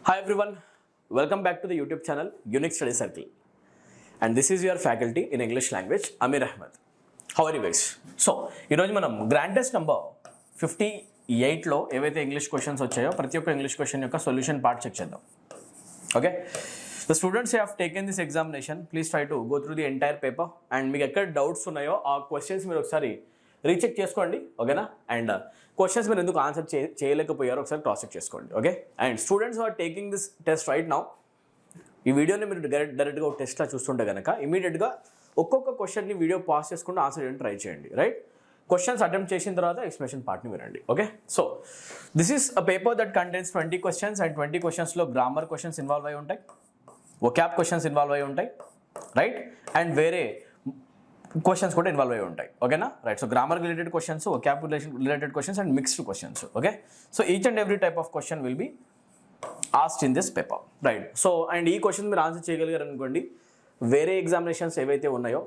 Hi everyone, welcome back to the YouTube channel Unique Study Circle, and this is your faculty in English language Amir Ahmed. How are you guys? So ఈరోజు మనం grand test number 58లో ఏవైతే English questions వచ్చాయో ప్రతి ఒక్క English question యొక్క solution part check చేద్దాం. Okay, the students who have taken this examination, please try to go through the entire paper and మీకు ఎక్కడ డౌట్స్ ఉన్నాయో ఆ క్వశ్చన్స్ మీరు ఒకసారి రీచెక్ చేసుకోండి. ఓకేనా? అండ్ క్వశ్చన్స్ మీరు ఎందుకు ఆన్సర్ చేయలేకపోయారో ఒకసారి క్రాస్ చెక్ చేసుకోండి. Okay, and students are taking this test right now, ఈ వీడియోని మీరు డైరెక్ట్గా ఒక టెస్ట్లా చూస్తుంటే కనుక ఇమీడియట్గా ఒక్కొక్క క్వశ్చన్ని వీడియో పాస్ చేసుకుంటూ ఆన్సర్ చేయడం ట్రై చేయండి. రైట్, క్వశ్చన్స్ అటెంప్ట్ చేసిన తర్వాత ఎక్స్ప్లెనేషన్ పార్ట్ని వినండి. Okay, so this is a paper that contains 20 questions and 20 క్వశ్చన్స్లో గ్రామర్ క్వశ్చన్స్ ఇన్వాల్వ్ అయి ఉంటాయి, వొకాబ్ క్వశ్చన్స్ ఇన్వాల్వ్ అయి ఉంటాయి, రైట్, అండ్ వేరే క్వశ్చన్స్ కూడా ఇన్వాల్వ్ అయి ఉంటాయి. ఓకేనా? Right, so grammar related questions, vocab related questions and mixed questions. Okay, so each and every type of question will be asked in this paper. Right, so and ఈ question మీరు answer చేయగలిగారు అనుకోండి, వేరే examinations ఏవైతే ఉన్నాయో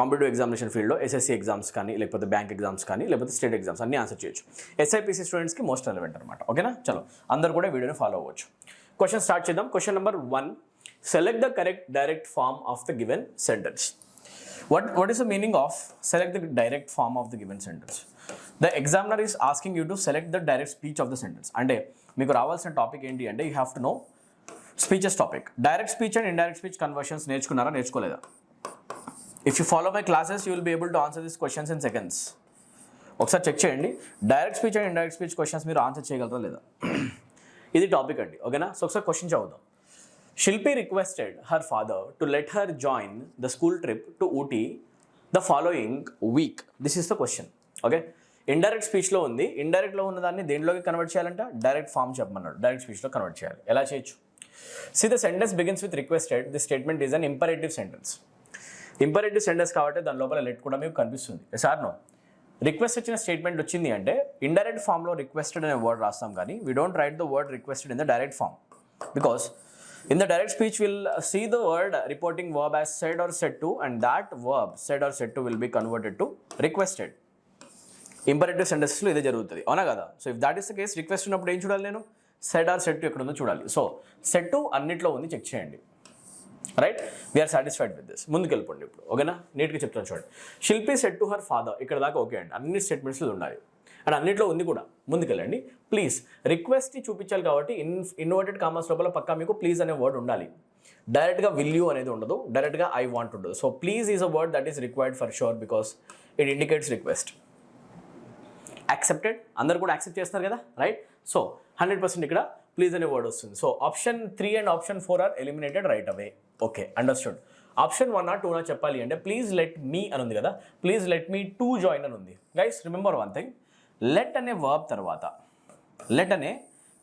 competitive examination ఫీల్డ్లో SSC exams కానీ లేకపోతే బ్యాంక్ ఎగ్జామ్స్ కానీ లేకపోతే స్టేట్ ఎగ్జామ్స్ అన్నీ ఆన్సర్ చేయొచ్చు. ఎస్ఐపిసి స్టూడెంట్స్కి మోస్ట్ రెలవెంట్ అనమాట. ఓకేనా? చలో అందరు కూడా వీడియోని ఫాలో అవ్వచ్చు. క్వశ్చన్ స్టార్ట్ చేద్దాం. Question number 1, select the correct direct form of the given sentence. What is the meaning of select the direct form of the given sentence? The examiner is asking you to select the direct speech of the sentence. అంటే మీకు రావాల్సిన topic ఏంటి అంటే you have to know speeches topic. Direct speech and indirect speech conversions నేర్చుకున్నారా, నేర్చుకోలేదా? If you follow my classes you will be able to answer this questions in seconds. ఒకసారి check చేయండి, direct speech and indirect speech questions మీరు answer చేయగలరా లేదా. ఇది topic అండి. ఓకేనా? సో ఒకసారి క్వశ్చన్ చదువుదాం. Shilpi requested her father to let her join the school trip to Ooty the following week. This is the question. Okay, indirect స్పీచ్లో ఉంది, ఇండైరెక్ట్లో ఉన్న దాన్ని దేంట్లోకి కన్వర్ట్ చేయాలంట, డైరెక్ట్ ఫామ్ చెప్పమన్నాడు, డైరెక్ట్ స్పీచ్లో కన్వర్ట్ చేయాలి. ఎలా చేయొచ్చు? See, the sentence begins with requested. This statement is an imperative sentence. Imperative sentence కాబట్టి దాని లోపల లెట్ కూడా మీకు కనిపిస్తుంది. సార్ నో, రిక్వెస్ట్ వచ్చిన స్టేట్మెంట్ వచ్చింది అంటే ఇండైరెక్ట్ ఫామ్లో రిక్వెస్టెడ్ అనే వర్డ్ రాస్తాం, కానీ we don't write the word requested in the direct form, because in the direct speech we'll see the word reporting verb as said or said to, and that verb said or said to will be converted to requested. Imperative sentences లో ఇదే జరుగుతుంది, అవునా కదా? So if that is the case, request ఉన్నప్పుడు ఏం చూడాలి నేను? said or said to ఎక్కడ ఉందో చూడాలి. సో said to అన్నిట్లో ఉంది, చెక్ చేయండి. Right, we're satisfied with this. ముందుకు వెళ్ళిపోండి ఇప్పుడు. ఓకేనా? నీట్గా చెప్తాను చూడండి. శిల్పి సెడ్ టు హర్ ఫాదర్, ఇక్కడ దాకా ఓకే అండి, అన్ని స్టేట్మెంట్స్లో ఉండాలి అండ్ అన్నింటిలో ఉంది కూడా. ముందుకెళ్ళండి. ప్లీజ్ రిక్వెస్ట్ చూపించాలి కాబట్టి ఇన్వర్టెడ్ కామర్స్ లోపల పక్కా మీకు ప్లీజ్ అనే వర్డ్ ఉండాలి. డైరెక్ట్గా విల్ యూ అనేది ఉండదు, డైరెక్ట్గా ఐ వాంట్ ఉండదు. So please is a word that is required for sure because it indicates request. Accepted, అందరు కూడా యాక్సెప్ట్ చేస్తారు కదా, రైట్? సో 100% ఇక్కడ ప్లీజ్ అనే వర్డ్ వస్తుంది. So option 3 and option 4 are eliminated right away. Okay, understood. Option 1 or 2 చెప్పాలి అంటే please let మీ అని ఉంది కదా, please let me to join అని ఉంది. Guys remember one thing, let అనే వర్బ్ తర్వాత, లెట్ అనే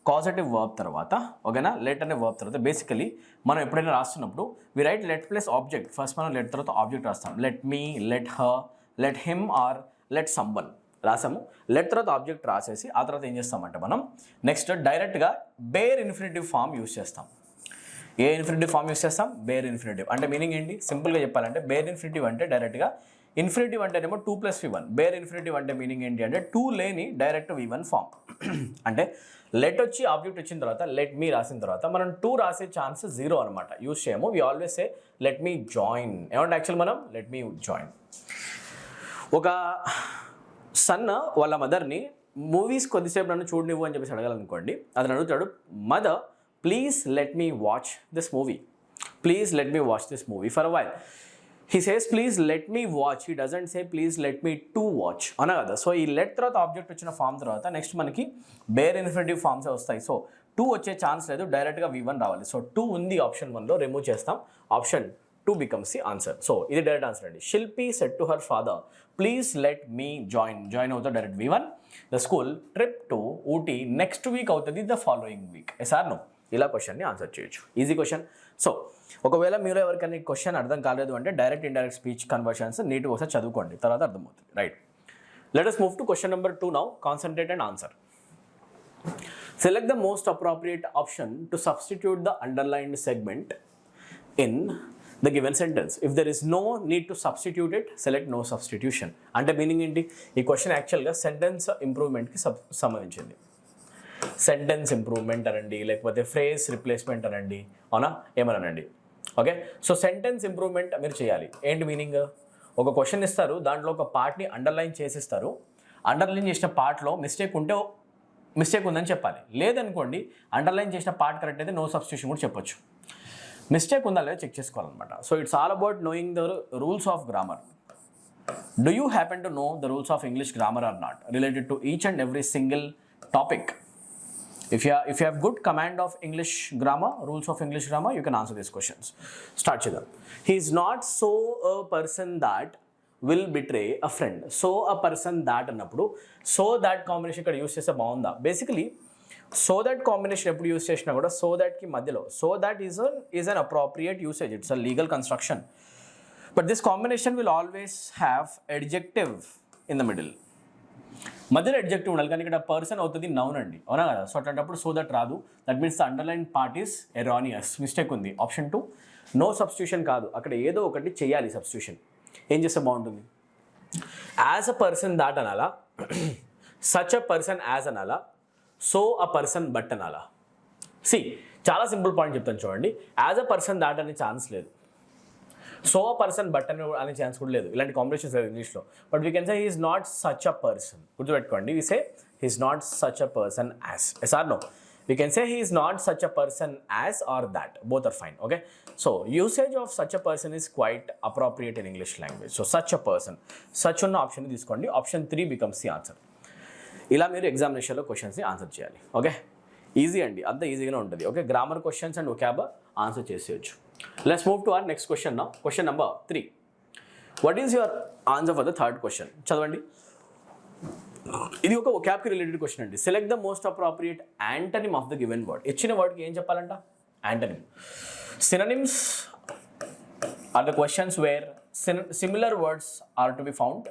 కాజటివ్ వర్బ్ తర్వాత, ఓకేనా? లెట్ అనే వర్బ్ తర్వాత బేసికలీ మనం ఎప్పుడైనా రాస్తున్నప్పుడు we write let plus object. First మనం లెట్ తర్వాత ఆబ్జెక్ట్ రాస్తాం. Let me, let her, let him or let someone రాసాము. లెట్ తర్వాత ఆబ్జెక్ట్ రాసేసి ఆ తర్వాత ఏం చేస్తామంటే మనం నెక్స్ట్ డైరెక్ట్గా బేర్ ఇన్ఫినిటివ్ ఫామ్ యూస్ చేస్తాం. ఏ ఇన్ఫినిటివ్ ఫామ్ యూస్ చేస్తాం? Bare infinitive. అంటే మీనింగ్ ఏంటి? సింపుల్గా చెప్పాలంటే బేర్ ఇన్ఫినిటివ్ అంటే డైరెక్ట్గా, ఇన్ఫినిటివ్ అంటేనేమో 2 + V1. బేర్ ఇన్ఫినిటివ్ అంటే మీనింగ్ ఏంటి అంటే 2 లేని డైరెక్ట్ V1 ఫామ్. అంటే లెట్ వచ్చి ఆబ్జెక్ట్ వచ్చిన తర్వాత లెట్ మీ రాసిన తర్వాత మనం 2 రాసే ఛాన్స్ 0 అనమాట, యూస్ చేయము. We always say let me join. ఏమంటే యాక్చువల్ మనం లెట్ మీ జాయిన్. ఒక సన్ వాళ్ళ మదర్ని మూవీస్ కొద్దిసేపు నన్ను చూడనివ్వు అని చెప్పేసి అడగాలనుకోండి, అతను అడుగుతాడు, mother please let me watch this movie, please let me watch this movie for a while. He says please let me watch, he doesn't say please let me to watch అనా కదా. So ఈ let తర్వాత object వచ్చిన form తర్వాత next మనకి bear infinitive forms వస్తాయి. So 2 వచ్చే chance లేదు, డైరెక్ట్గా V1 రావాలి. సో 2 ఉంది ఆప్షన్ 1లో, రిమూవ్ చేస్తాం. Option 2 becomes the answer. So ఇది డైరెక్ట్ ఆన్సర్ అండి. Shilpi said to her father please let me join అవుతుంది direct V1. The school trip to Ooty next week అవుతుంది the following week. Yes or no, ఇలా క్వశ్చన్ని answer చేయొచ్చు. Easy question. So ఒకవేళ మీరు ఎవరికైనా ఈ క్వశ్చన్ అర్థం కాలేదు అంటే డైరెక్ట్ ఇండైరెక్ట్ స్పీచ్ కన్వర్షన్స్ నీట్గా ఒకసారి చదువుకోండి, తర్వాత అర్థమవుతుంది. Right, let us move to question number 2 now. Concentrate and answer. Select the most appropriate option to substitute the underlined segment in the given sentence. If there is no need to substitute it, select no substitution. అంటే meaning ఏంటి? ఈ question యాక్చువల్గా sentence ఇంప్రూవ్మెంట్కి సంబంధించింది. Sentence improvement అనండి, లేకపోతే phrase replacement అనండి, అవునా, ఏమనండి. ఓకే, సో సెంటెన్స్ ఇంప్రూవ్మెంట్ మీరు చేయాలి. ఏంటి మీనింగ్? ఒక క్వశ్చన్ ఇస్తారు, దాంట్లో ఒక పార్ట్ని అండర్లైన్ చేసిస్తారు. అండర్లైన్ చేసిన పార్ట్లో మిస్టేక్ ఉంటే మిస్టేక్ ఉందని చెప్పాలి. లేదనుకోండి అండర్లైన్ చేసిన పార్ట్ కరెక్ట్ అయితే నో సబ్స్టిట్యూషన్ కూడా చెప్పొచ్చు. మిస్టేక్ ఉందా లేదా చెక్ చేసుకోవాలన్నమాట. So it's all about knowing the rules of grammar. Do you happen to know the rules of English grammar or not related to each and every single topic? If you have good command of English grammar, rules of English grammar, you can answer these questions. Start Chidam. He is not so a person that will betray a friend. So a person that అన్నప్పుడు so that combination ఇక్కడ use చేస్తే బాగుందా? Basically so that combination ఎప్పుడు use చేసినా కూడా so దట్కి మధ్యలో so that is an appropriate usage. It's a legal construction. But this combination will always have adjective in the middle. మధ్యలో adjective ఉండాలి, కానీ ఇక్కడ పర్సన్ అవుతుంది నౌన్ అండి, అవునా కదా. సో అట్లాంటప్పుడు సో దట్ రాదు. That means the underline part is erroneous, mistake ఉంది. ఆప్షన్ 2 నో సబ్స్టిట్యూషన్ కాదు, అక్కడ ఏదో ఒకటి చేయాలి సబ్స్టిట్యూషన్. ఏం చేస్తే బాగుంటుంది? యాజ్ అ పర్సన్ దాట్ అనాలా, సచ్ అ పర్సన్ యాజ్ అనాలా, సో అ పర్సన్ బట్ అనాలా? సి చాలా సింపుల్ పాయింట్ చెప్తాను చూడండి. యాజ్ అ పర్సన్ దాట్ అనే ఛాన్స్ లేదు, సో అ పర్సన్ బట్ అనే ఛాన్స్ కూడా లేదు. ఇలాంటి కాంబినేషన్స్ లేదు ఇంగ్లీష్లో. But we can say he is not such a person. గుర్తుపెట్టుకోండి, we say he is not such a person as. Yes or no? We can say he is not such a person as or that, both are fine. Okay, so usage of such a person is quite appropriate in English language. So such a person, such ఉన్న option తీసుకోండి. Option 3 becomes the answer. ఇలా మీరు ఎగ్జామినేషన్లో క్వశ్చన్స్ని answer చేయాలి. Okay, easy అండి, అంత ఈజీగానే ఉంటుంది. Okay, grammar questions and vocab answer చేసేయచ్చు. Let's move to our next question now. Question number 3. What is your answer for the third question? చదవండి. ఇది ఒక vocab కి రిలేటెడ్ క్వశ్చన్ అండి. Select the most appropriate antonym of the given word. ఇచ్చిన వర్డ్కి ఏం చెప్పాలంట? Antonym. Synonyms are the questions where similar words are to be found.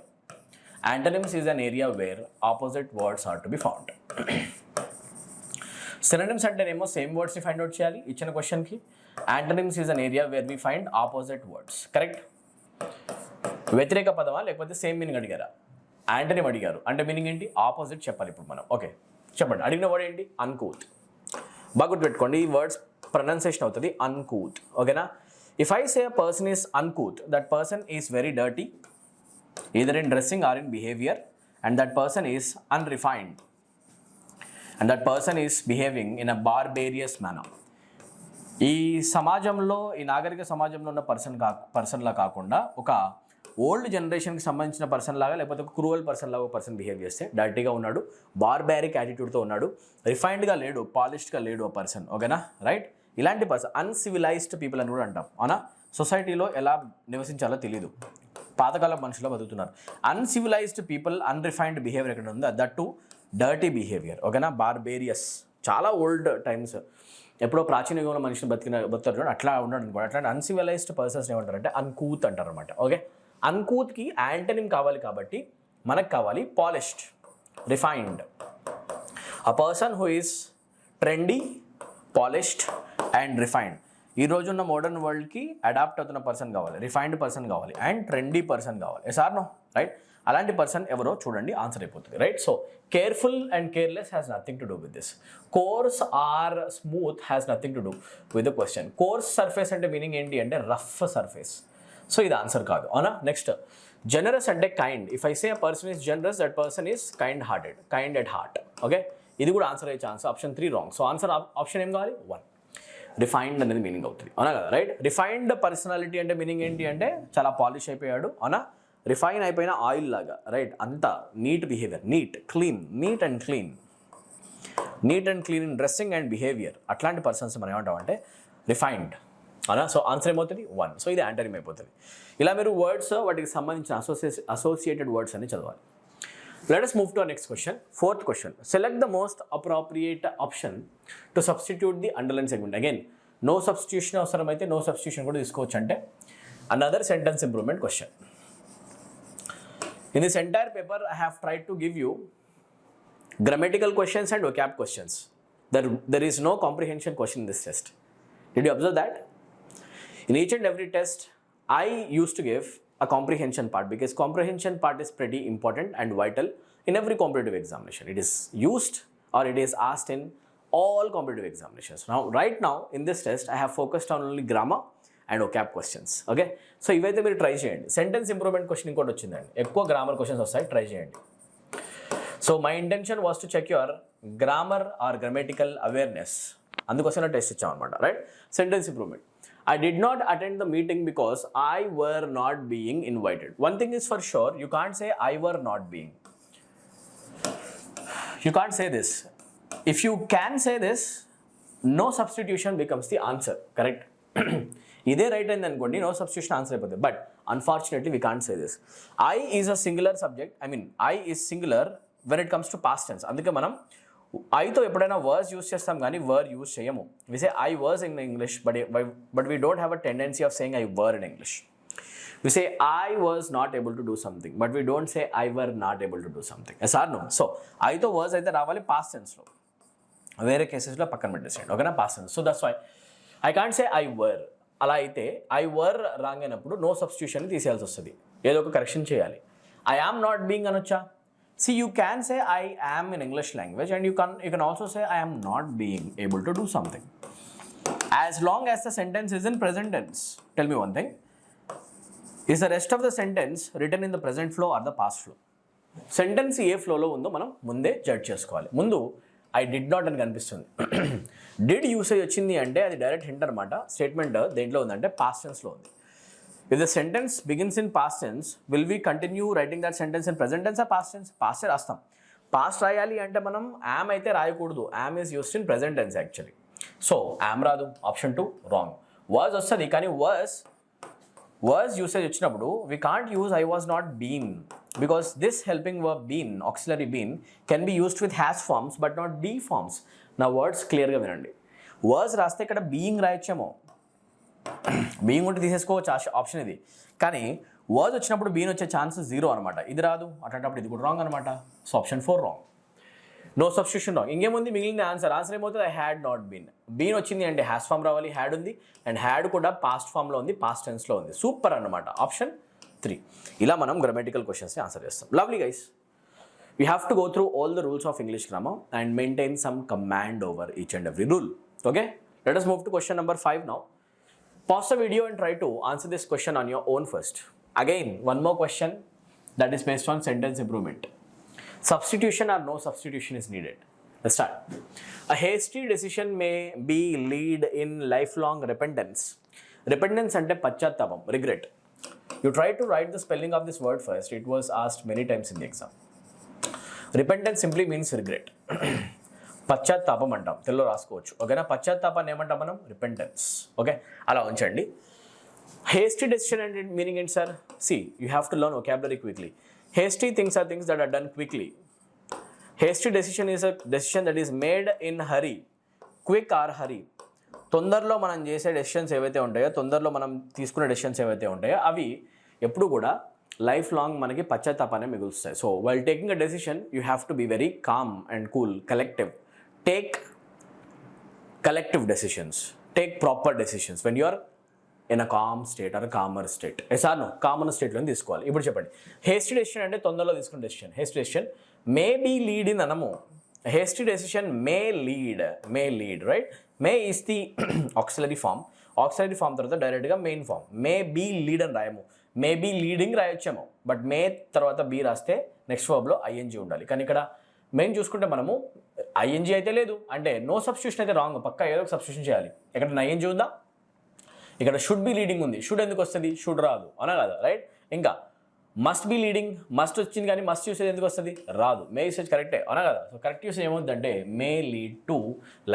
Antonyms is an area where opposite words are to be found. Synonyms అంటేనేమో same వర్డ్స్ని find out చేయాలి ఇచ్చిన క్వశ్చన్కి. Antonyms is an area where we find opposite words. Correct? వ్యతిరేక పదమా లేకపోతే same meaning అడిగారా? Antonym అడిగారు అంటే మీనింగ్ ఏంటి? ఆపోజిట్ చెప్పాలి ఇప్పుడు మనం. ఓకే, చెప్పండి. అడిగిన వర్డ్ ఏంటి? అన్కూత్. బాగా గుర్తుపెట్టుకోండి, ఈ వర్డ్స్ ప్రొనౌన్సియేషన్ అవుతుంది అన్కూత్. ఓకేనా? If I say a person is uncouth, that person is very dirty either in dressing or in behaviour, and that person is unrefined, and that person is behaving in a barbarous manner. ఈ సమాజంలో, ఈ నాగరిక సమాజంలో ఉన్న పర్సన్లా కాకుండా ఒక old జనరేషన్కి సంబంధించిన పర్సన్ లాగా లేకపోతే ఒక క్రూవల్ పర్సన్ లాగా ఒక పర్సన్ బిహేవ్ చేస్తే డర్టీగా ఉన్నాడు, బార్బారిక్ యాటిట్యూడ్తో ఉన్నాడు, రిఫైన్డ్గా లేడు, పాలిష్డ్గా లేడు ఆ పర్సన్. ఓకేనా? రైట్? ఇలాంటి పర్సన్ అన్సివిలైజ్డ్ పీపుల్ అని కూడా అంటాం. అవునా? సొసైటీలో ఎలా నివసించాలో తెలియదు, పాతకాలం మనుషులు బతుకుతున్నారు. అన్సివిలైజ్డ్ పీపుల్, అన్రిఫైన్డ్ బిహేవియర్ ఎక్కడ ఉందో దట్ టు డర్టీ బిహేవియర్. ఓకేనా? బార్బేరియస్, చాలా ఓల్డ్ టైమ్స్, ఎప్పుడో ప్రాచీన యుగంలో మనిషిని బతుకుతారు అట్లా ఉన్నాడు అనుకోండి. అట్లాంటి అన్సివిలైజ్డ్ పర్సన్స్ ఏమంటారంటే అన్కూత్ అంటారు అనమాట. ఓకే, అన్కూత్కి యాంటనిమ్ కావాలి కాబట్టి మనకు కావాలి polished, refined. A person who is trendy, polished and refined. ఈ రోజున్న మోడర్న్ వరల్డ్కి అడాప్ట్ అవుతున్న పర్సన్ కావాలి, రిఫైన్డ్ పర్సన్ కావాలి అండ్ ట్రెండీ పర్సన్ కావాలి. Yes or no? రైట్? అలాంటి పర్సన్ ఎవరో చూడండి, ఆన్సర్ అయిపోతుంది. Right? So careful and careless has nothing to do with this. Course or smooth has nothing to do with the question. Course surface అంటే meaning ఏంటి అంటే rough surface. So ఇది answer కాదు. అవునా? నెక్స్ట్, జనరస్ అంటే kind. If I say a person is generous, that person is kind hearted, kind at heart. Okay, ఇది కూడా answer అయ్యే chance. Option 3 wrong. So answer option ఏం కావాలి? 1. రిఫైన్డ్ అనేది మీనింగ్ అవుతుంది. అవునా కదా? రైట్? రిఫైన్డ్ పర్సనాలిటీ అంటే మీనింగ్ ఏంటి అంటే చాలా పాలిష్ అయిపోయాడు. అవునా? రిఫైన్ అయిపోయిన ఆయిల్ లాగా. రైట్? అంతా neat behaviour, neat clean, neat and clean in dressing and behaviour. అట్లాంటి పర్సన్స్ మనం ఏమంటామంటే రిఫైన్డ్. అవునా? సో ఆన్సర్ ఏమవుతుంది? 1. సో ఇది యాంటనిమ్ అయిపోతుంది. ఇలా మీరు వర్డ్స్, వాటికి సంబంధించిన అసోసియేటెడ్ వర్డ్స్ అని చదవాలి. Let us move to our next question. Fourth question. Select the most appropriate option to substitute the underline segment. Again, no substitution అవసరమైతే no substitution కూడా తీసుకోవచ్చు. అంటే another sentence improvement question. In this entire paper, I have tried to give you grammatical questions and vocab questions. There is no comprehension question in this test. Did you observe that? In each and every test, I used to give a comprehension part because comprehension part is pretty important and vital in every competitive examination. It is used or it is asked in all competitive examinations. Now, right now, in this test, I have focused on only grammar and vocab questions. Okay, so ఇవైతే మీరు try చేయండి. Sentence improvement question ఇంకోటి వచ్చిందండి, ఎక్కువ grammar questions వస్తాయి, try చేయండి. So my intention was to check your grammar or grammatical awareness, అందుకోసం test ఇచ్చాం అనమాట. Right, sentence improvement. I did not attend the meeting because I were not being invited. One thing is for sure, you can't say I were not being. You can't say this. If you can say this, no substitution becomes the answer, correct? ఇదే right అయింది అనుకోండి, no substitution answer అయిపోతుంది. But unfortunately we can't say this. I is a singular subject, I mean I is singular when it comes to past tense. అందుకే మనం ఐతో ఎప్పుడైనా verse use చేస్తాం కానీ were use చేయము. We say I was in English, but we don't have a tendency of saying I were in English. We say I was not able to do something, but we don't say I were not able to do something. Yes or no? So I తో was అయితే రావాలి past టెన్స్లో, వేరే కేసెస్లో పక్కన పెట్టేసేయండి. ఓకేనా, past tense. So that's why I can't say I were. అలా అయితే ఐ వర్ రాంగ్ అయినప్పుడు నో సబ్స్టిట్యూషన్ తీసేయాల్సి వస్తుంది, ఏదో ఒక కరెక్షన్ చేయాలి. ఐ యామ్ నాట్ బీయింగ్ అనొచ్చా? See, you can say I am in English language, and you can also say I am not being able to do something, as long as the sentence is in present tense. Tell me one thing. Is the rest of the sentence written in the present flow or the past flow? Sentence ఏ ఫ్లోలో ఉందో మనం ముందే judge చేసుకోవాలి. ముందు I did not అని కనిపిస్తుంది, did usage వచ్చింది అంటే అది డైరెక్ట్ హింట్ అనమాట. స్టేట్మెంట్ దేంట్లో ఉందంటే పాస్ట్ టెన్స్లో ఉంది. If the sentence begins in past tense, will we continue writing that sentence in present tense or past tense? పాస్టే రాస్తాం. పాస్ట్ రాయాలి అంటే మనం యామ్ అయితే రాయకూడదు, am is used in present tense actually. So am రాదు, ఆప్షన్ 2 రాంగ్. వర్స్ వస్తుంది కానీ వర్స్ యూసేజ్ వచ్చినప్పుడు we can't use I was not been, because this helping verb been, auxiliary been, can be used with has forms but not be forms. నా words క్లియర్గా వినండి. Words రాస్తే ఇక్కడ being రాయొచ్చేమో, being ఉంటే తీసేసుకోవచ్చు ఆప్షన్ ఇది. కానీ వర్డ్స్ వచ్చినప్పుడు బీన్ వచ్చే ఛాన్సెస్ 0 అనమాట. ఇది రాదు, అట్లాంటప్పుడు ఇది కూడా రాంగ్ అనమాట. So option 4 wrong. No substitution wrong. ఇంకేముంది మిగిలిన ఆన్సర్ ఏమవుతుంది? I had not been. Been వచ్చింది అంటే హ్యాస్ ఫామ్ రావాలి, హ్యాడ్ ఉంది, అండ్ హ్యాడ్ కూడా పాస్ట్ ఫామ్లో ఉంది, పాస్ట్ టెన్స్లో ఉంది. సూపర్ అనమాట. ఆప్షన్ 3. ఇలా మనం గ్రామటికల్ క్వశ్చన్స్ని ఆన్సర్ చేస్తాం. Lovely guys. We have to go through all the rules of English grammar and maintain some command over each and every rule. Okay? Let us move to question number 5 now. Pause the video and try to answer this question on your own first. Again, one more question that is based on sentence improvement. Substitution or no substitution is needed. Let's start. A hasty decision may be lead in lifelong repentance. Repentance ante paschatapam, regret. You try to write the spelling of this word first. It was asked many times in the exam. Repentance simply means regret. పశ్చాత్తాపం అంటాం, తెలుగులో రాసుకోవచ్చు. ఓకేనా, పశ్చాత్తాపాన్ని ఏమంటాం మనం? Repentance. Okay, అలా ఉంచండి. Hasty decision అంటే మీనింగ్ ఏంటి sir? See, you have to learn vocabulary quickly. Hasty things are things that are done quickly. Hasty decision is a decision that is made in hurry. Quick or hurry. తొందరలో మనం చేసే decisions ఏవైతే ఉంటాయో, తొందరలో మనం తీసుకునే decisions ఏవైతే ఉంటాయో అవి ఎప్పుడు కూడా లైఫ్ లాంగ్ మనకి పశ్చాత్తాపాన్ని మిగులుస్తాయి. So while taking a decision you have to be very calm and cool, collective. Take collective decisions, take proper decisions when you are in a calm state or calmer state. Yes or no, common స్టేట్లో తీసుకోవాలి. ఇప్పుడు చెప్పండి, hasty decision అంటే తొందరలో తీసుకునే decision. Hasty decision may be lead in అనము. Hasty decision may lead, right? May is the auxiliary form తర్వాత డైరెక్ట్గా main form. May be lead అని రాయము, మే బీ లీడింగ్ రాయొచ్చేమో, బట్ మే తర్వాత బీ రాస్తే నెక్స్ట్ వర్బ్లో ఐఎన్జీ ఉండాలి. కానీ ఇక్కడ మెయిన్ చూసుకుంటే మనము ఐఎన్జీ అయితే లేదు, అంటే నో సబ్స్టిట్యూషన్ అయితే రాంగ్, పక్కా ఏదో ఒక సబ్స్టిట్యూషన్ చేయాలి. ఇక్కడ ఐఎన్జీ ఉందా? ఇక్కడ షుడ్ బి లీడింగ్ ఉంది, షుడ్ ఎందుకు వస్తుంది? షుడ్ రాదు, అనా కదా, రైట్? ఇంకా మస్ట్ బి లీడింగ్, మస్ట్ వచ్చింది కానీ మస్ట్ యూసేజ్ ఎందుకు వస్తుంది? రాదు. మే యూసేజ్ కరెక్టే, అవునా కదా? సో కరెక్ట్ యూసేజ్ ఏమవుతుందంటే may lead to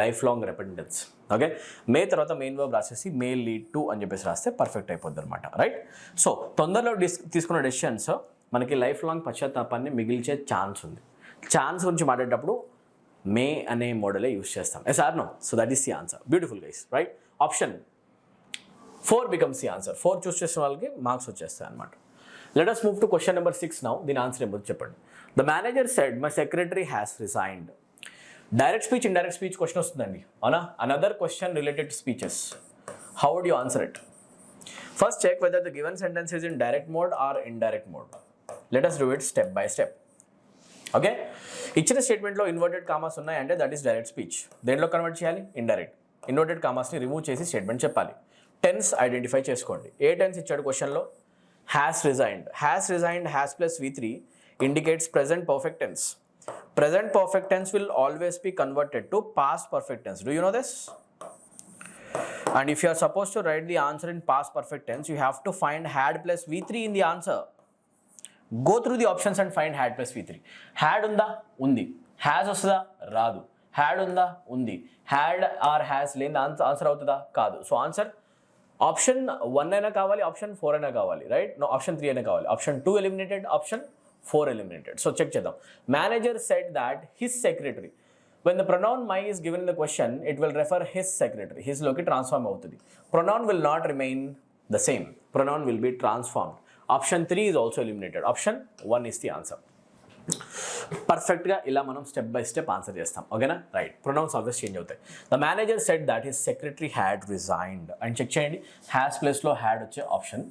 life long repentance. Okay, may తర్వాత మెయిన్ వర్బ్ రాసేసి మే లీడ్ టు అని చెప్పేసి రాస్తే పర్ఫెక్ట్ అయిపోద్ది అనమాట, రైట్? సో తొందరలో తీసుకున్న డెసిషన్స్ మనకి లైఫ్ లాంగ్ పశ్చాత్తాపాన్ని మిగిల్చే ఛాన్స్ ఉంది. ఛాన్స్ గురించి మాట్లాడేటప్పుడు మే అనే మోడలే యూస్ చేస్తాం. Yes or no? So that is the answer. Beautiful guys, right? Option 4 becomes the answer. 4 choose చేసిన వాళ్ళకి మార్క్స్ వచ్చేస్తాయి అనమాట. Let us move to question number 6 now. దీని ఆన్సర్ ఏమో చెప్పండి. The manager said my secretary has resigned. Direct speech, indirect speech question వస్తుందండి, అవునా? Another question related to speeches. How would you answer it? First check whether the given sentence is in direct mode or indirect mode. Let us do it step by step. Okay, ఇచ్చిన స్టేట్మెంట్లో inverted commas ఉన్నాయంటే that is direct speech. దేంట్లో convert చేయాలి? Indirect. Inverted కామాస్ని remove చేసి statement చెప్పాలి. Tense identify చేసుకోండి. ఏ tense ఇచ్చాడు క్వశ్చన్లో? Has resigned. Has resigned, has plus V3 indicates present perfect tense. Present perfect tense will always be converted to past perfect tense. Do you know this? And if you are supposed to write the answer in past perfect tense, you have to find had plus V3 in the answer. Go through the options and find had plus V3. Had unda? Undi. Has వస్తుందా? రాదు. Had ఉందా? ఉంది. Had or has లేని answer అవుతుందా? కాదు. So answer option 1 అయినా కావాలి, option 4 అయినా కావాలి, రైట్? నో, ఆప్షన్ 3 అయినా కావాలి. Option 2 eliminated, option 4 eliminated. So check చేద్దాం. Manager said that his secretary. When the pronoun my is given in the question, it will refer his secretary. His లోకి transform అవుతుంది. Pronoun will not remain the same. Pronoun will be transformed. Option 3 is also eliminated. Option 1 is the answer. పర్ఫెక్ట్గా ఇలా మనం step by step answer చేస్తాం. ఓకేనా? Right. Pronounce always change అవుతాయి. The manager said that his secretary had resigned అని check చేయండి. Has ప్లేస్లో had వచ్చే ఆప్షన్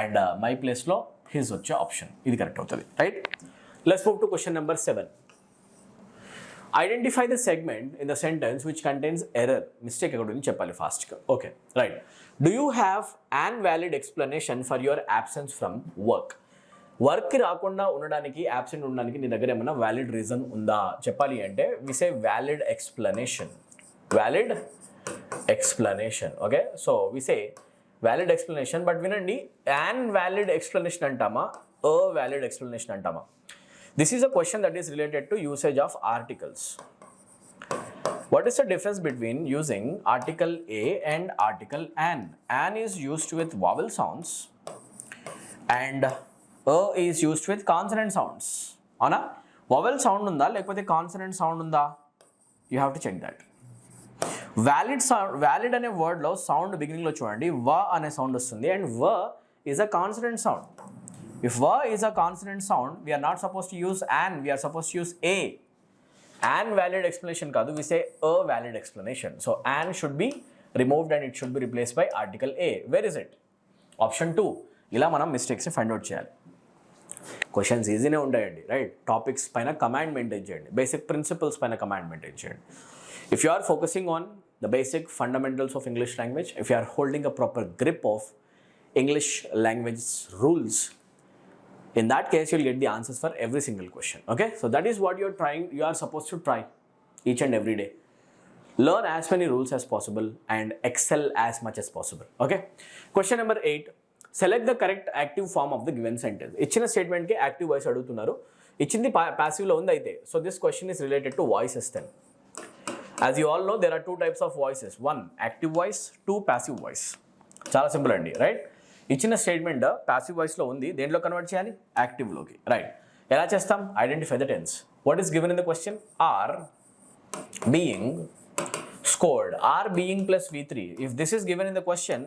అండ్ మై ప్లేస్లో హిజ్ వచ్చే ఆప్షన్. ఇది కరెక్ట్ అవుతుంది. Right. Let's move to question number 7. Identify the segment in the sentence which contains error. Mistake ఎక్కడ ఉంది చెప్పాలి ఫాస్ట్గా. Okay, right. Do you have an valid explanation for your absence from work? Work రాకుండా ఉండడానికి, absent ఉండడానికి నీ దగ్గర ఏమైనా వ్యాలిడ్ రీజన్ ఉందా చెప్పాలి అంటే we say valid explanation. Valid explanation. Okay, so we say valid explanation. But వినండి, యాన్ వ్యాలిడ్ ఎక్స్ప్లెనేషన్ అంటామా, అ వ్యాలిడ్ ఎక్స్ప్లెనేషన్ అంటామా? This is a question that is related to usage of articles. What is the difference between using article A and article an? An is used with vowel sounds and a is used with consonant sounds. అవునా? vowel sound ఉందా లేకపోతే consonant sound ఉందా? You have to check that. Valid sound, valid అనే వర్డ్లో sound బిగినింగ్లో చూడండి, వ అనే sound వస్తుంది అండ్ వ is a consonant sound. If va is a consonant sound, we are not supposed to use an, we are supposed to use a. An valid explanation kaadu, we say a valid explanation. So an should be removed and it should be replaced by article a. Where is it? Option 2. ఇలా మనం mistakes find out చేయాలి. Questions ఈజీనే ఉంటాయండి, right? Topics పైన command maintain చేయండి, basic principles పైన command maintain చేయండి. If you are focusing on the basic fundamentals of English language, if you are holding a proper grip of English language rules, in that case you'll get the answers for every single question. Okay, so that is what you are supposed to try each and every day. Learn as many rules as possible and excel as much as possible. Okay, question number 8. Select the correct active form of the given sentence. ఇచ్చిన statement కి active voice అడుగుతున్నారు, ఇచ్చింది passive లో ఉంది అయితే. So this question is related to voices. Then as you all know there are two types of voices, one active voice, two passive voice. చాలా simple అండి, right? ఇచ్చిన స్టేట్మెంట్ ప్యాసివ్ వాయిస్లో ఉంది, దేంట్లో కన్వర్ట్ చేయాలి? యాక్టివ్లోకి, రైట్? ఎలా చేస్తాం? Identify the tense. What is given in the question? Are being scored. Are being plus V3. If this is given in the question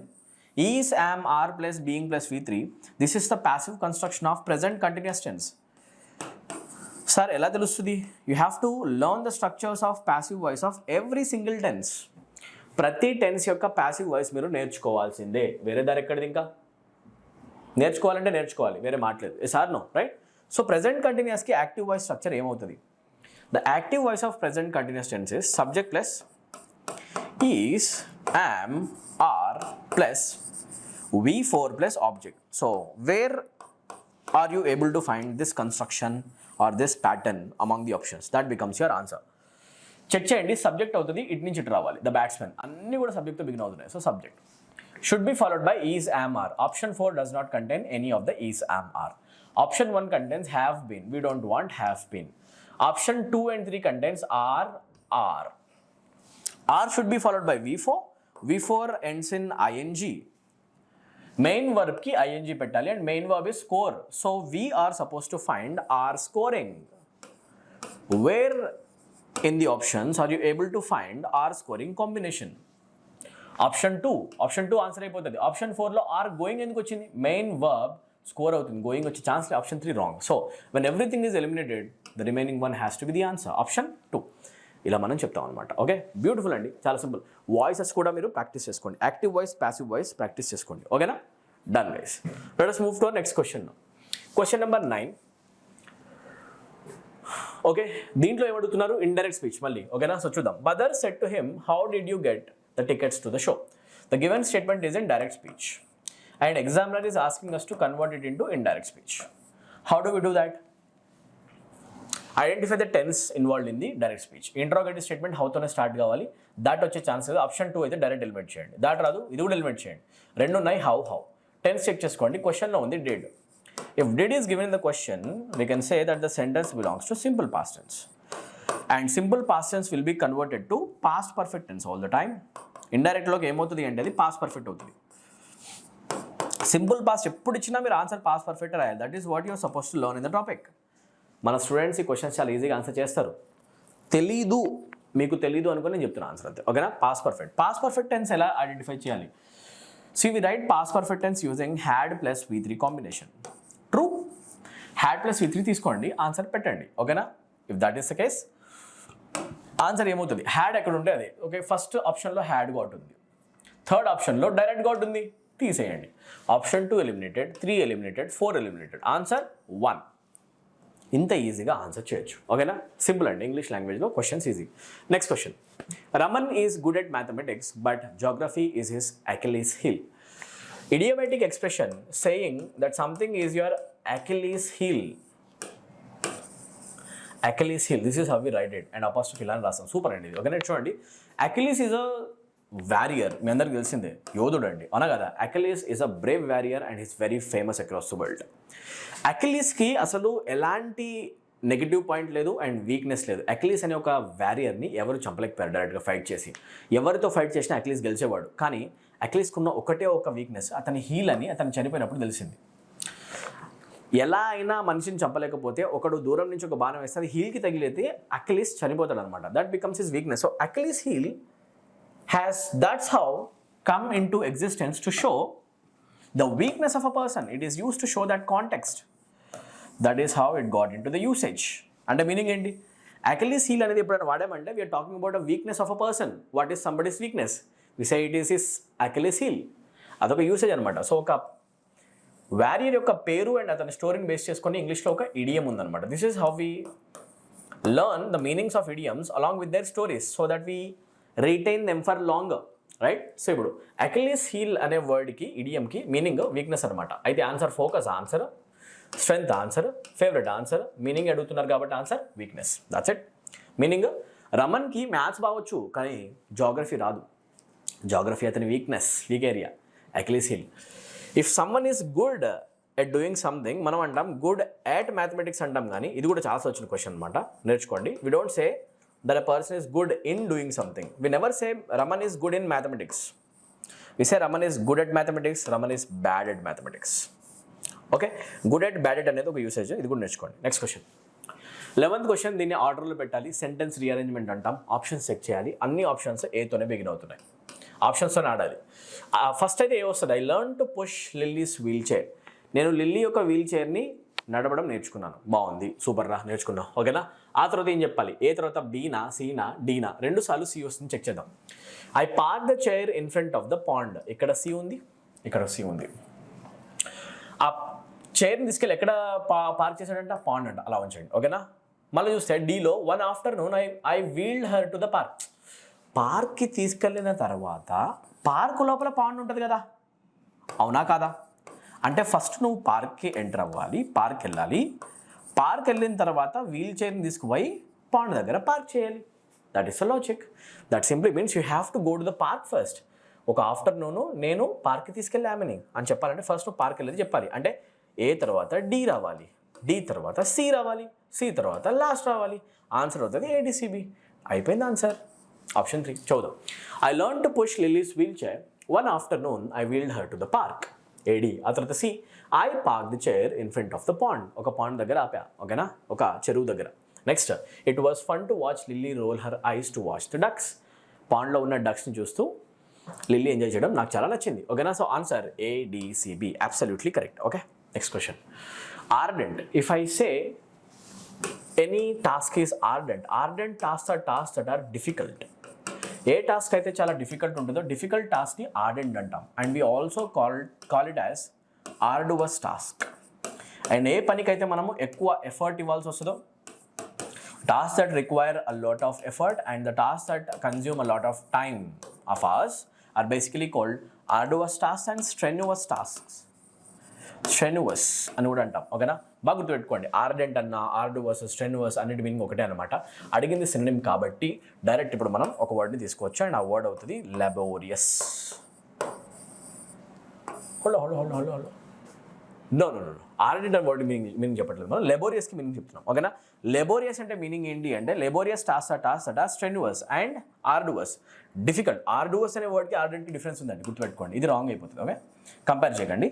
is, am, are plus being plus V3, this is the passive construction of present continuous tense. Sir ఎలా తెలుస్తుంది? You have to learn the structures of passive voice of every single tense. ప్రతి tense యొక్క passive voice మీరు నేర్చుకోవాల్సిందే, వేరే దారి ఎక్కడిది? ఇంకా నేర్చుకోవాలంటే నేర్చుకోవాలి, వేరే మాట్లేదు. Sir no, right? So present కంటిన్యూస్కి యాక్టివ్ వాయిస్ స్ట్రక్చర్ ఏమవుతుంది? The active voice of present continuous tense is subject plus is, am, are plus V4 plus object. So where are you able to find this construction or this pattern among the options? That becomes your answer. Check చేయండి, subject అవుతుంది, ఇటు నుంచి ఇటు రావాలి. The batsmen అన్నీ కూడా సబ్జెక్ట్తో begin అవుతున్నాయి. So subject should be followed by is, am, are. Option 4 does not contain any of the is, am, are. Option 1 contains have been. We don't want have been. Option 2 and 3 contains are. Are should be followed by V4. V4 ends in ing. Main verb ki ing pettali and main verb is score. So we are supposed to find are scoring. Where in the options are you able to find are scoring combination? Option 2 answer అయిపోతుంది. Option 4లో are going ఎందుకు వచ్చింది? Main verb score అవుతుంది, going వచ్చే chance లేదు. Option 3 wrong. So when everything is eliminated the remaining one has to be the answer. Option 2. ఇలా మనం చెప్తాం అనమాట. ఓకే, బ్యూటిఫుల్ అండి, చాలా సింపుల్. వాయిసెస్ కూడా మీరు ప్రాక్టీస్ చేసుకోండి, active voice, passive voice practice చేసుకోండి. ఓకేనా? Done guys. Let us move to our next question. Question number 9. Okay, దీంట్లో ఏమడుగుతున్నారు? ఇండైరెక్ట్ స్పీచ్ మళ్ళీ. ఓకేనా? సో చూద్దాం. Brother said to him, how did you get the tickets to the show? The given statement is in direct speech and examiner is asking us to convert it into indirect speech. How do we do that? Identify the tense involved in the direct speech. Interrogative statement హౌతోనే start కావాలి. That వచ్చే chance లేదు. Option 2 అయితే direct element చేయండి. That రాదు, ఇది కూడా element చేయండి. రెండు ఉన్నాయి. హౌ టెన్స్ చెక్ చేసుకోండి. క్వశ్చన్లో ఉంది did. If did is given in the question, we can say that the sentence belongs to simple past tense and simple past tense will be converted to past perfect tense all the time. ఇండైరెక్ట్లోకి ఏమవుతుంది అంటే అది past perfect అవుతుంది. Simple past ఎప్పుడు ఇచ్చినా మీరు answer past perfect రాయాలి. That is what you're supposed to learn in the topic. మన స్టూడెంట్స్ ఈ క్వశ్చన్స్ చాలా ఈజీగా ఆన్సర్ చేస్తారు. తెలీదు, మీకు తెలీదు అనుకుని నేను చెప్తున్నా ఆన్సర్ అంతే. ఓకేనా? పాస్ట్ పర్ఫెక్ట్ టెన్స్ ఎలా ఐడెంటిఫై చేయాలి? See we write past perfect tense using had plus V3 combination. True. Had plus V3 తీసుకోండి, ఆన్సర్ పెట్టండి. ఓకేనా? If that is the case answer ఏమవుతుంది? హ్యాడ్ ఎక్కడ ఉంటే అదే. ఓకే, ఫస్ట్ ఆప్షన్లో హ్యాడ్ గాట్ ఉంది, థర్డ్ ఆప్షన్లో డైరెక్ట్ గాట్ ఉంది, తీసేయండి. Option 2 eliminated, 3 eliminated, 4 eliminated, answer 1. ఇంత ఈజీగా ఆన్సర్ చేయొచ్చు. ఓకేనా? సింపుల్ అండి. ఇంగ్లీష్ లాంగ్వేజ్లో questions easy. Next question. Raman is good at mathematics but geography is his Achilles heel. Idiomatic expression saying that something is your Achilles heel. Achilles heel, this is how we write it and apostrophe అని రాస్తాం. Super అండి ఇది. ఓకేనా? చూడండి, అకిలీస్ is a warrior. మీ అందరికి తెలిసిందే, యోధుడు అండి, అవునా కదా? Achilles is a brave warrior and is very famous across the world. అకిలీస్కి అసలు ఎలాంటి నెగిటివ్ పాయింట్ లేదు అండ్ వీక్నెస్ లేదు. అకిలీస్ అనే ఒక వారియర్ని ఎవరు చంపలేకపోయారు డైరెక్ట్గా ఫైట్ చేసి. ఎవరితో ఫైట్ చేసినా అకిలీస్ గెలిచేవాడు. కానీ అకిలీస్కున్న ఒకటే ఒక వీక్నెస్, అతని హీల్ అని అతను చనిపోయినప్పుడు తెలిసింది. ఎలా అయినా మనిషిని చంపలేకపోతే ఒకడు దూరం నుంచి ఒక బాణం వేస్తే అది హీల్కి తగిలితే అకిలీస్ చనిపోతాడు అనమాట. That becomes his weakness. So Achilles heel that's how come into existence to show the weakness of a person. It is used to show that context. That is how it got into the usage. అంటే meaning ఏంటి? Achilles heel అనేది ఎప్పుడైనా వాడామంటే we are talking about a weakness of a person. What is somebody's weakness? We say it is his Achilles heel. అదొక usage అనమాట. So ఒక warrior యొక్క పేరు అండ్ అతని స్టోరీని బేస్ చేసుకొని ఇంగ్లీష్లో ఒక ఇడియం ఉందన్నమాట. This is how we learn the meanings of idioms along with their stories so that we retain them for longer, right? So ఇప్పుడు అకిలీస్ హీల్ అనే వర్డ్కి, ఇడియంకి మీనింగ్ వీక్నెస్ అనమాట. అయితే answer focus answer, strength answer, favourite answer, meaning అడుగుతున్నారు కాబట్టి answer weakness. That's it. Meaning రమన్కి maths బావచ్చు కానీ geography రాదు. జాగ్రఫీ అతని weakness, weak area. Achilles heel. If someone is good at doing something, మనం అంటాం గుడ్ ఎట్ మ్యాథమెటిక్స్ అంటాం. కానీ ఇది కూడా చాలా వచ్చిన క్వశ్చన్ అనమాట, నేర్చుకోండి. We don't say that a person is good in doing something. We never say Raman is good in mathematics. We say Raman is good at mathematics, Raman is bad at mathematics. Okay? Good at, bad at అనేది ఒక usage. ఇది కూడా నేర్చుకోండి. Next question. 11th question. దీన్ని ఆర్డర్లో పెట్టాలి. Sentence rearrangement అంటాం. Options check చేయాలి. అన్ని ఆప్షన్స్ ఏతోనే బిగిన్ అవుతున్నాయి. ఆప్షన్స్తో ఆడాలి. ఫస్ట్ అయితే ఏ వస్తుంది? I learn to push Lily's wheel chair. నేను లిల్లీ యొక్క వీల్ చైర్ని నడవడం నేర్చుకున్నాను. బాగుంది, సూపర్ రా, నేర్చుకున్నాం. ఓకేనా? ఆ తర్వాత ఏం చెప్పాలి? ఏ తర్వాత బీనా, సీనా, డీనా, 2 సార్లు సి వస్తుంది, చెక్ చేద్దాం. I park the chair in front of the pond. ఇక్కడ సి ఉంది, ఇక్కడ సి ఉంది. ఆ చైర్ని తీసుకెళ్ళి ఎక్కడ పార్క్ చేశాడంటే ఆ పాండ్ అంట, అలా ఉంచండి. ఓకేనా? మళ్ళీ చూస్తే డీలో 1 afternoon I wheeled her to the park. పార్క్కి తీసుకెళ్ళిన తర్వాత పార్క్ లోపల పాండ్ ఉంటుంది కదా, అవునా కాదా? అంటే ఫస్ట్ నువ్వు పార్క్కి ఎంటర్ అవ్వాలి, పార్క్ వెళ్ళాలి. పార్క్ వెళ్ళిన తర్వాత వీల్ చైర్ని తీసుకుపోయి పాండ్ దగ్గర పార్క్ చేయాలి. That is the logic. That simply means you have to go to the park first. ఒక ఆఫ్టర్నూను నేను పార్క్కి తీసుకెళ్ళామని అని చెప్పాలంటే ఫస్ట్ నువ్వు పార్క్ వెళ్ళేది చెప్పాలి. అంటే ఏ తర్వాత డి రావాలి, డి తర్వాత సి రావాలి, సి తర్వాత లాస్ట్ రావాలి. ఆన్సర్ అవుతుంది ఏడిసిబి. అయిపోయింది ఆన్సర్. ఆప్షన్ 3 చూద్దాం. I learn to push Lily's wheel chair 1 afternoon I wheeled her to the park. A D. ఆ తర్వాత C I park the chair in front of the pond. ఒక pond దగ్గర ఆపా. ఓకేనా? ఒక చెరువు దగ్గర. Next, it was fun to watch Lily roll her eyes to watch the ducks. పాండ్లో ఉన్న డక్స్ని చూస్తూ లిల్లీ ఎంజాయ్ చేయడం నాకు చాలా నచ్చింది. ఓకేనా? So answer A D C B. Absolutely correct. Okay, next question. Ardent. If I say any task is ardent, ardent task or task that are difficult. ఏ టాస్క్ అయితే చాలా డిఫికల్ట్ ఉంటుందో డిఫికల్ట్ టాస్క్ని ఆర్డెంట్ అంటాం. And we also call it as arduous task. అండ్ ఏ పనికైతే మనము ఎక్కువ ఎఫర్ట్ ఇవ్వాల్సి వస్తుందో tasks that require a lot of effort and the tasks that consume a lot of time of ours are basically called arduous tasks and strenuous tasks. Strenuous అని కూడా అంటాం, ఓకేనా? బాగా గుర్తుపెట్టుకోండి, ఆర్డెంట్ అన్న ఆర్డువస్ స్ట్రెన్యువస్ అన్నిటి మీనింగ్ ఒకటే అనమాట. అడిగింది సినోనిమ్ కాబట్టి డైరెక్ట్ ఇప్పుడు మనం ఒక వర్డ్ని తీసుకోవచ్చు అండ్ ఆ వర్డ్ అవుతుంది laborious. Hello hello hello hello hello no no no ardent అనే వర్డ్ మీనింగ్ చెప్పట్లేదు, మనం లెబోరియస్కి మీనింగ్ చెప్తున్నాం, ఓకేనా? లెబోరియస్ అంటే మీనింగ్ ఏంటి అంటే లెబోరియస్ టాస్క్ అట స్ట్రెన్యువస్ అండ్ ఆర్డువస్ డిఫికల్ట్. ఆర్డువస్ అనే వర్డ్కి ఆర్డెంట్కి డిఫరెన్స్ ఉందండి, గుర్తుపెట్టుకోండి, ఇది రాంగ్ అయిపోతుంది, ఓకే? కంపేర్ చేయకండి.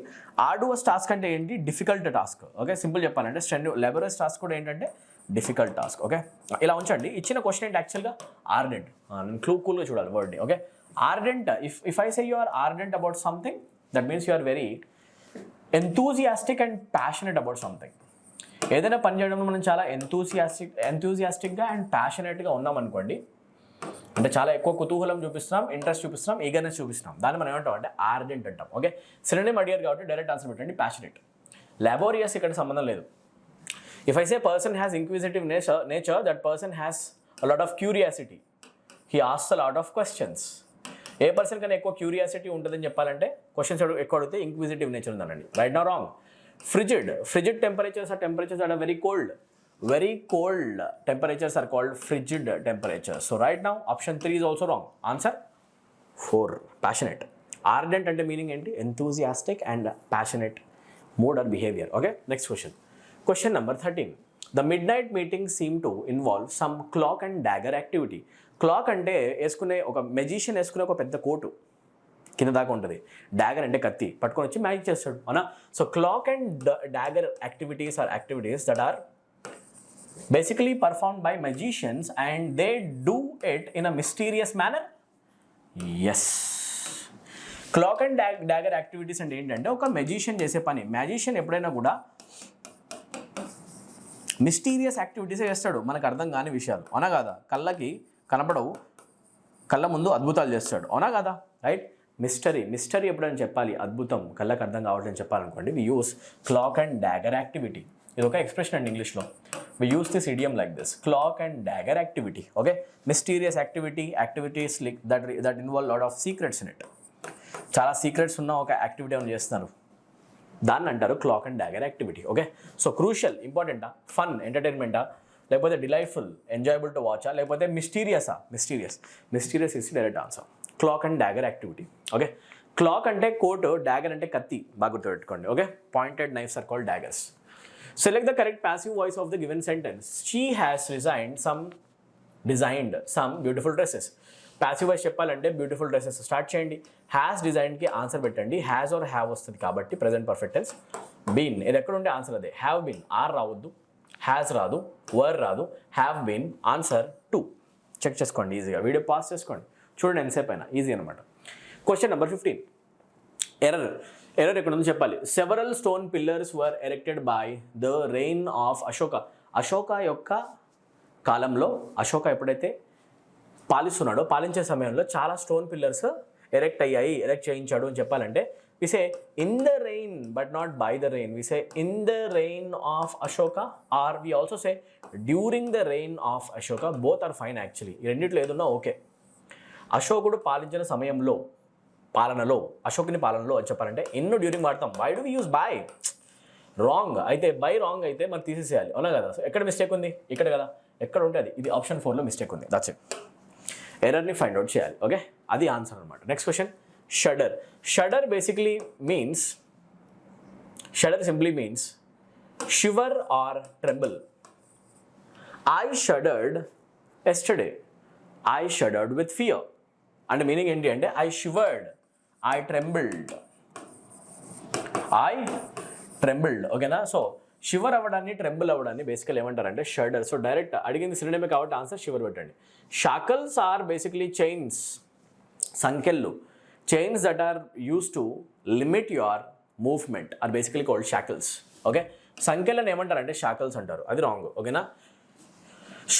ఆర్డువస్ టాస్క్ అంటే ఏంటి? Difficult task, okay? సింపుల్ చెప్పాలంటే లెబోరియస్ టాస్క్ కూడా ఏంటంటే డిఫికల్ట్ టాస్క్, ఓకే? ఇలా ఉంచండి. ఇచ్చిన క్వశ్చన్ ఏంటి యాక్చువల్గా? ఆర్డెంట్. నేను కూల్గా చూడాలి వర్డ్ని, okay? Ardent, if I say you are ardent about something, that means you are very enthusiastic and passionate about something. ఏదైనా పని చేయడంలో మనం చాలా ఎంతూజియాస్టిక్గా అండ్ ప్యాషనెట్గా ఉన్నాం అనుకోండి, అంటే చాలా ఎక్కువ కుతూహలం చూపిస్తున్నాం, ఇంట్రెస్ట్ చూపిస్తున్నాం, ఈగర్నెస్ చూపిస్తున్నాం, దాన్ని మనం ఏమంటాం అంటే ఆర్డెంట్ అంటాం, ఓకే? సినోనిమ్ అడిగారు కాబట్టి డైరెక్ట్ ఆన్సర్ పెట్టండి ప్యాషనెట్. లాబోరియస్ ఇక్కడ సంబంధం లేదు. If I say person has inquisitive nature, that person has a lot of curiosity, he asks a lot of questions. ఏ పర్సన్ కన్నా ఎక్కువ క్యూరియాసిటీ ఉంటుందని చెప్పాలంటే క్వశ్చన్స్ ఎక్కువ అడిగితే ఇంక్విజిటివ్ నేచర్ ఉందనండి. Right no wrong. Frigid temperatures are temperatures are very cold. Very cold temperatures are called frigid temperatures. So right now option 3 is also wrong. Answer 4, passionate. Ardent ante meaning enti? Enthusiastic and passionate mood or behavior. Okay, next question. Question number 13. The midnight meeting seemed to involve some cloak and dagger activity. Cloak ante eskune oka magician eskune oka pedda coat కింద దాకా ఉంటుంది. డాగర్ అంటే కత్తి పట్టుకొని వచ్చి magic చేస్తాడు, అవునా? So cloak and dagger activities are activities that are basically performed by magicians and they do it in a mysterious manner. Yes, clock and dagger activities అంటే ఏంటంటే ఒక మెజిషియన్ చేసే పని. మ్యాజిషియన్ ఎప్పుడైనా కూడా మిస్టీరియస్ యాక్టివిటీసే చేస్తాడు, మనకు అర్థం కాని విషయాలు, అవునా కదా? కళ్ళకి కనపడవు, కళ్ళ ముందు అద్భుతాలు చేస్తాడు, అవునా కదా? రైట్. మిస్టరీ ఎప్పుడైనా చెప్పాలి, అద్భుతం కళ్ళకి అర్థం కావట్లని చెప్పాలనుకోండి, we use cloak and dagger activity. ఇది ఒక ఎక్స్ప్రెషన్ అండి ఇంగ్లీష్లో. We use this idiom like this: clock and dagger activity. Okay, mysterious activities like that involve lot of secrets in it. చాలా సీక్రెట్స్ ఉన్న ఒక యాక్టివిటీ ఏమైనా చేస్తున్నారు, దాన్ని అంటారు cloak and dagger activity, okay? So crucial, ఇంపార్టెంటా, ఫన్, ఎంటర్టైన్మెంటా, లేకపోతే డిలైట్ఫుల్, ఎంజాయబుల్ టు వాచా, లేకపోతే mysterious is direct answer. Cloak and dagger activity, okay? Cloak అంటే కోట్, డాగర్ అంటే కత్తి, బాగా గుర్తుపెట్టుకోండి, okay? Pointed knives are called daggers. Select the correct passive voice of the given sentence. She has designed some beautiful dresses. Passive voice చెప్పాలంటే beautiful dresses start చేయండి. Has డిజైన్కి answer పెట్టండి. Has are have వస్తుంది కాబట్టి present perfect tense. Been, ఇది ఎక్కడ ఉంటే answer అదే. హ్యావ్ బీన్, ఆర్ రావద్దు, హ్యాస్ రాదు, వర్ రాదు, హ్యావ్ బీన్, ఆన్సర్ 2. చెక్ చేసుకోండి ఈజీగా, వీడియో పాస్ చేసుకోండి, చూడండి ఎంతసేపు అయినా, ఈజీ అనమాట. Question number 15. ఎర్రర్ ఎక్కడ ఉందో చెప్పాలి. Several stone pillars were erected by the reign of Ashoka. Ashoka యొక్క కాలంలో, అశోక ఎప్పుడైతే పాలించే సమయంలో చాలా స్టోన్ పిల్లర్స్ ఎరెక్ట్ చేయించాడు అని చెప్పాలంటే we say in the reign but not by the reign. We say in the reign of Ashoka or we also say during the reign of Ashoka. Both are fine actually, ఈ రెండిట్లో ఏదున్నా okay. అశోకుడు పాలించిన సమయంలో, అశోకుని పాలనలో అని చెప్పాలంటే ఇన్ను డ్యూరింగ్ వాడతాం. Why do we use by? Wrong అయితే, బై రాంగ్ అయితే మరి తీసేసేయాలి, అవునా కదా? సో ఎక్కడ మిస్టేక్ ఉంది? ఇక్కడ కదా, ఎక్కడ ఉంటే అది, ఇది ఆప్షన్ 4లో మిస్టేక్ ఉంది, దట్స్ ఇట్. ఎర్రర్ని ఫైండ్ అవుట్ చేయాలి, ఓకే? అది ఆన్సర్ అనమాట. Next question. Shudder basically means, shudder simply means shiver or tremble. I shuddered yesterday, I shuddered with fear. అంటే మీనింగ్ ఏంటి అంటే ఐ షివర్డ్, ఐ ట్రెంబుల్డ్, ఓకేనా? సో షివర్ అవ్వడాన్ని, ట్రెంబుల్ అవ్వడాన్ని బేసికల్ ఏమంటారంటే షడర్. సో డైరెక్ట్ అడిగింది సినోనిమే కాబట్టి ఆన్సర్ షివర్ పెట్టండి. షాకల్స్ ఆర్ బేసిక్లీ చైన్స్, సంకెళ్ళు. Chains that are use to limit your movement are basically called shackles, okay? సంకెళ్ళని ఏమంటారంటే షాకల్స్ అంటారు, అది రాంగ్, ఓకేనా?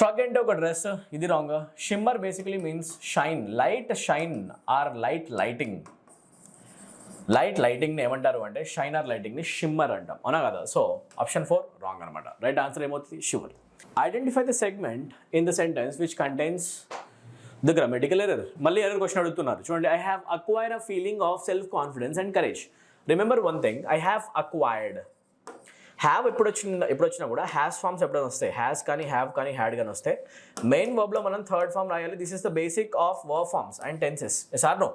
షగ్ అంటే ఒక డ్రెస్, ఇది wrong. Shimmer basically means shine, light shine or lighting. లైటింగ్ని ఏమంటారు అంటే షైన్ ఆర్ లైటింగ్ని షిమ్మర్ అంటాం, అవునా కదా? సో ఆప్షన్ 4 రాంగ్ అనమాట. రైట్ ఆన్సర్ ఏమవుతుంది? Shiver. Identify the segment in the sentence which contains the grammatical error. మళ్ళీ ఎర్రర్ క్వశ్చన్ అడుగుతున్నారు చూడండి. I have acquired a feeling of self confidence and courage. Remember one thing, I have acquired. Have ఎప్పుడొచ్చినా కూడా has forms ఎప్పుడైనా వస్తాయి, has కానీ have కానీ had కానీ వస్తే మెయిన్ వర్బ్లో మనం థర్డ్ ఫార్మ్ రాయాలి. This is the basic of verb forms and tenses. Yes or no?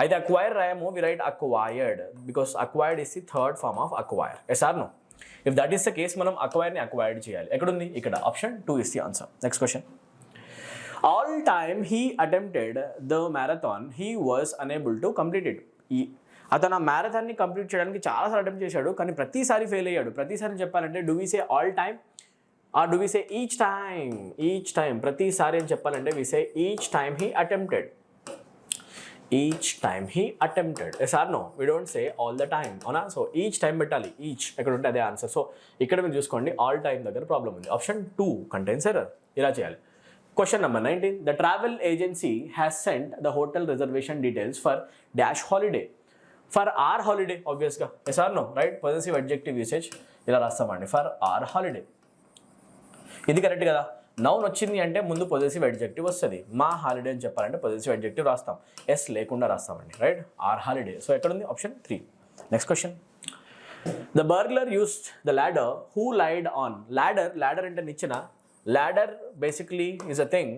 అయితే అక్వైర్ రాయము, we write acquired because acquired is the third form of acquire. Yes or no? If that is the case మనం అక్వైర్ని acquired చేయాలి. ఎక్కడుంది? ఇక్కడ. Option 2 is the answer. Next question. All time he attempted the marathon he was unable to complete it. అతను ఆ మ్యారథాన్ని complete చేయడానికి చాలాసార్లు attempt చేశాడు, కానీ ప్రతిసారి ఫెయిల్ అయ్యాడు. ప్రతిసారి చెప్పాలంటే do we say all time or do we say each time? Each time. ప్రతిసారి అని చెప్పాలంటే we say each time he attempted. Each time he attempted. Yes or no? We don't say all the time, అవునా? So each time పెట్టాలి. Each ఎక్కడ ఉంటే అదే ఆన్సర్. సో ఇక్కడ మీరు చూసుకోండి, ఆల్ టైమ్ దగ్గర ప్రాబ్లం ఉంది. Option 2 contains error. ఇలా చేయాలి. Question number 19. The travel agency has sent the hotel reservation details for dash holiday. For our holiday ఆబ్వియస్గా. Yes or no? Right. Possessive adjective usage ఇలా రాస్తామండి. For our holiday. ఇది correct కదా? Noun వచ్చింది అంటే ముందు పొజెసివ్ అడ్జెక్టివ్ వస్తుంది. మా హాలిడే అని చెప్పాలంటే పొజెసివ్ అడ్జెక్టివ్ రాస్తాం, ఎస్ లేకుండా రాస్తామండి. రైట్. Our holiday. సో ఎక్కడ ఉంది? Option 3. Next question. The burglar used the ladder who lied on. Ladder అంటే నిచ్చెన. Ladder basically is a thing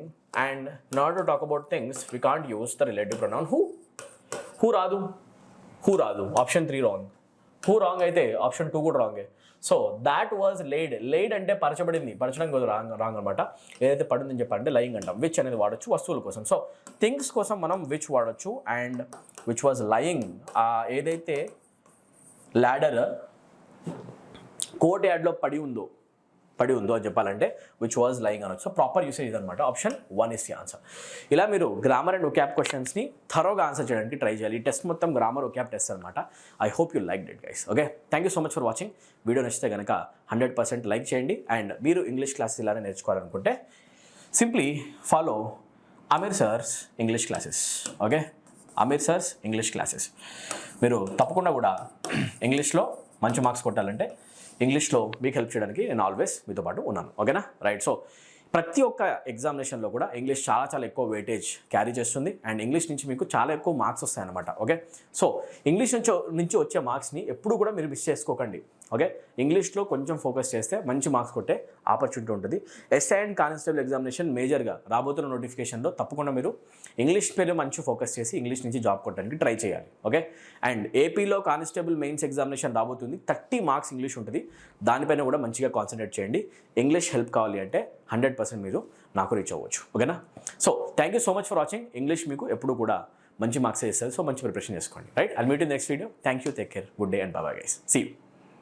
and in order to talk about things we can't use the relative pronoun who. Who రాదు. Option 3 wrong. Who wrong అయితే option 2 కూడా రాంగే. So that was laid. Laid అంటే పరచబడింది, పరచడం కాదు, రాంగ్ అనమాట. ఏదైతే పడిందని చెప్పాలంటే లయింగ్ అంటాం. విచ్ అనేది వాడచ్చు వస్తువుల కోసం. సో థింగ్స్ కోసం మనం విచ్ వాడచ్చు. And which was lying. ఏదైతే ల్యాడర్ కోర్ట్ యార్డ్లో పడి ఉందో అని చెప్పాలంటే విచ్ వాజ్ లయింగ్ అనొచ్చు. సో ప్రాపర్ యూసేజ్ ఇదనమాట. Option 1 is the answer. ఇలా మీరు గ్రామర్ అండ్ ఒకాబ్ క్వశ్చన్స్ని థరోగా ఆన్సర్ చేయడానికి ట్రై చేయాలి. ఈ టెస్ట్ మొత్తం గ్రామర్ ఒకాబ్ టెస్ట్ అనమాట. I hope you like it guys. Okay, thank you so much for watching. Video నచ్చితే కనుక 100% లైక్ చేయండి. అండ్ మీరు ఇంగ్లీష్ క్లాసెస్ ఇలానే నేర్చుకోవాలనుకుంటే simply follow Amir sir's English classes. Okay, Amir sir's English classes. మీరు తప్పకుండా కూడా ఇంగ్లీష్లో మంచి మార్క్స్ కొట్టాలంటే ఇంగ్లీష్లో మీకు హెల్ప్ చేయడానికి నేను ఆల్వేస్ మీతో పాటు ఉన్నాను. ఓకేనా? రైట్. సో ప్రతి ఒక్క ఎగ్జామినేషన్లో కూడా ఇంగ్లీష్ చాలా ఎక్కువ వెయిటేజ్ క్యారీ చేస్తుంది. అండ్ ఇంగ్లీష్ నుంచి మీకు చాలా ఎక్కువ మార్క్స్ వస్తాయన్నమాట. ఓకే, సో ఇంగ్లీష్ నుంచి వచ్చే మార్క్స్ని ఎప్పుడు కూడా మీరు మిస్ చేసుకోకండి. ఓకే, ఇంగ్లీష్లో కొంచెం ఫోకస్ చేస్తే మంచి మార్క్స్ కొట్టే ఆపర్చునిటీ ఉంటుంది. ఎస్ఐ అండ్ కానిస్టేబుల్ ఎగ్జామినేషన్ మేజర్గా రాబోతున్న నోటిఫికేషన్లో తప్పకుండా మీరు ఇంగ్లీష్ మీద మంచి ఫోకస్ చేసి ఇంగ్లీష్ నుంచి జాబ్ కొట్టడానికి ట్రై చేయాలి. ఓకే, అండ్ ఏపీలో కానిస్టేబుల్ మెయిన్స్ ఎగ్జామినేషన్ రాబోతుంది. 30 మార్క్స్ ఇంగ్లీష్ ఉంటుంది. దానిపైన కూడా మంచిగా కాన్సన్ట్రేట్ చేయండి. ఇంగ్లీష్ హెల్ప్ కావాలి అంటే 100% మీరు నాకు రీచ్ అవ్వచ్చు. ఓకేనా? So thank you so much for watching. English మీకు ఎప్పుడు కూడా మంచి మార్క్స్ ఇస్తారు. సో మంచి ప్రిపరేషన్ చేసుకోండి. Right. I'll meet you next video. Thank you. Take care. Good day and bye guys. See you.